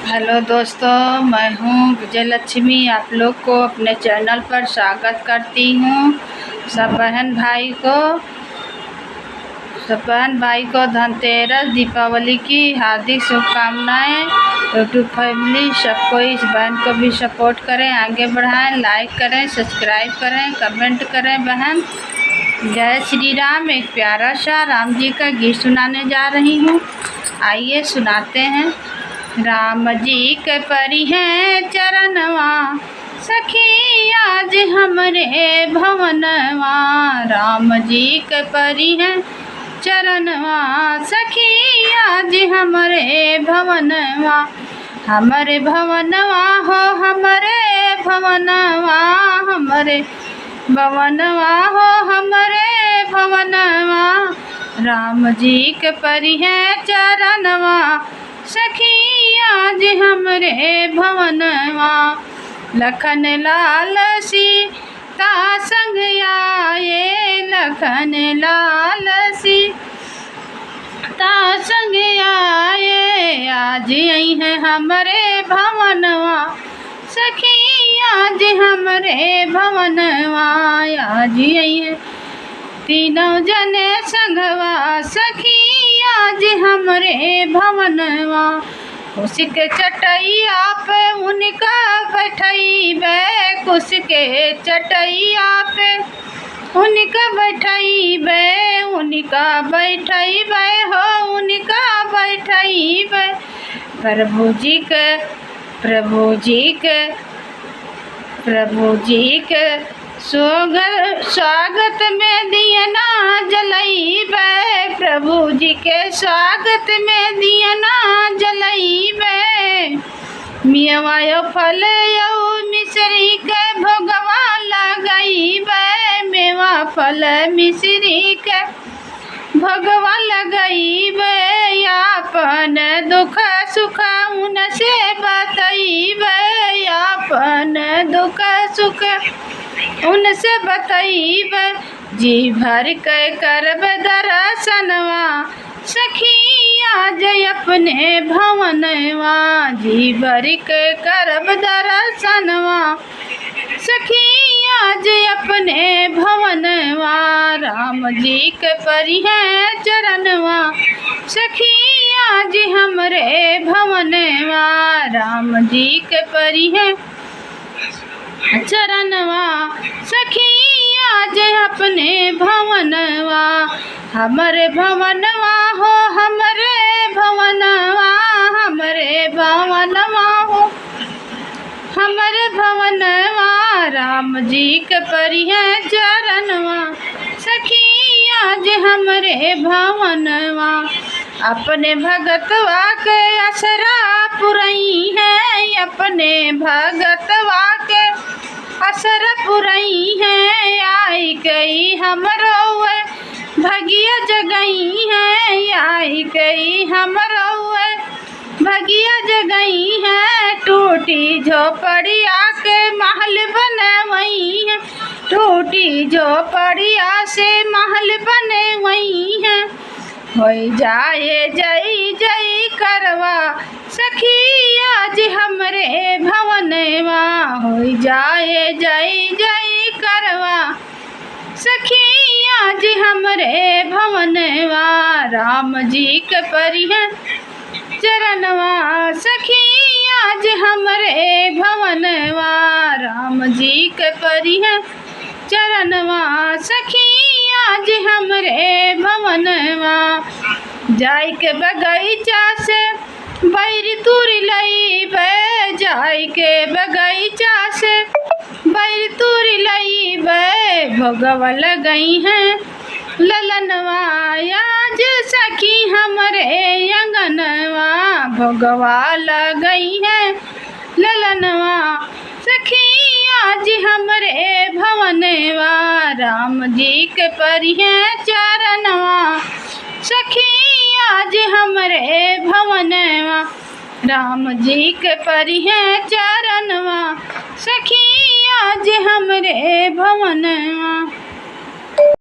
Hello दोस्तों, मैं हूँ विजय लक्ष्मी। आप लोग को अपने चैनल पर स्वागत करती हूँ। सब बहन भाई को धनतेरस दीपावली की हार्दिक शुभकामनाएं। यूट्यूब फैमिली सबको, इस बहन को भी सपोर्ट करें, आगे बढ़ाएं, लाइक करें, सब्सक्राइब करें, कमेंट करें। बहन जय श्री राम। एक प्यारा सा राम जी का गीत सुनाने जा रही हूँ, आइए सुनाते हैं। राम जी के परी हैं चरणवा, सखी आज हमरे भवनवा। राम जी के परी हैं चरणवा, सखी आज हमरे भवनवा। हमरे भवनवा हो हमरे भवनवा, हमरे भवनवा हो हमरे भवनवा। राम जी के परी हैं चरणवा, सखी आज हमरे भवनवा। लखन लाल सीता संग आए, लखन लाल सीता संग आए। आज आई है हमरे भवनवा, सखी आज हमरे भवनवा। आज आई है तीनों जने संगवा, सखी आज हमरे भवनवा। उसके चटैया पे उनका बैठैबे, उसके चटैया पे उनका बैठैबे, उनका बैठैबे हो उनका बैठैबे। प्रभु जी के स्वागत में दिया ना जलैबे। प्रभु जी के स्वागत में दिया ना जलैबे। मियवायो फल यौ मिश्री के भोगवा लगैबे, मेवा फल मिश्री के भोगवा लगैबे। अपन दुख सुख उनसे बतैबे, अपन दुख सुख उनसे बतैबे। जी भर के करब दर्शनवा, सखी आज अपने भवनवा। जी भर के करब दर्शनवा, सखी आज अपने भवनवा। राम जी के परी हैं चरणवा, सखी आज हमरे भवनवा। राम जी के परी हैं चरणवा, सखी आज अपने भवनवा। हमरे भवनवा हो हमरे भवनवा, हमरे भवनवा हो हमरे भवनवा। राम जी के परी हैं चरणवा, सखी आज हमरे भवनवा। अपने भगतवा के असरा पुरई है, अपने भगतवा के असर पुरई है। आई गई हमरो भगिया जगई है, आई गई हमरो भगिया जगई है। टूटी झोपड़िया के महल बनवई है, टूटी झोपड़िया से महल बनवई है। हो जाए जय जय करवा, सखी आज हमरे भवनवा। हो जाए जय जय करवा, सखी आज हमरे भवनवा। राम जी के परी हैं चरणवा, सखी आज हमरे भवनवा। राम जी के परी हैं चरणवा, सखी आज हमरे भवनवा। जाय के बगीचा से बैर तुरी लईबे, जाय के बगीचा से बैर तुरी लईबे। भोगवा लगई हैं ललनवा, आज सखी हमरे अंगनवा। भोगवा लगई हैं ललनवा, सखी आज हमरे भवनवा। राम जी के परी हैं चरणवा, सखी आज हमरे भवनवा। राम जी के परी हैं चरणवा, सखी आज हमरे भवनवा।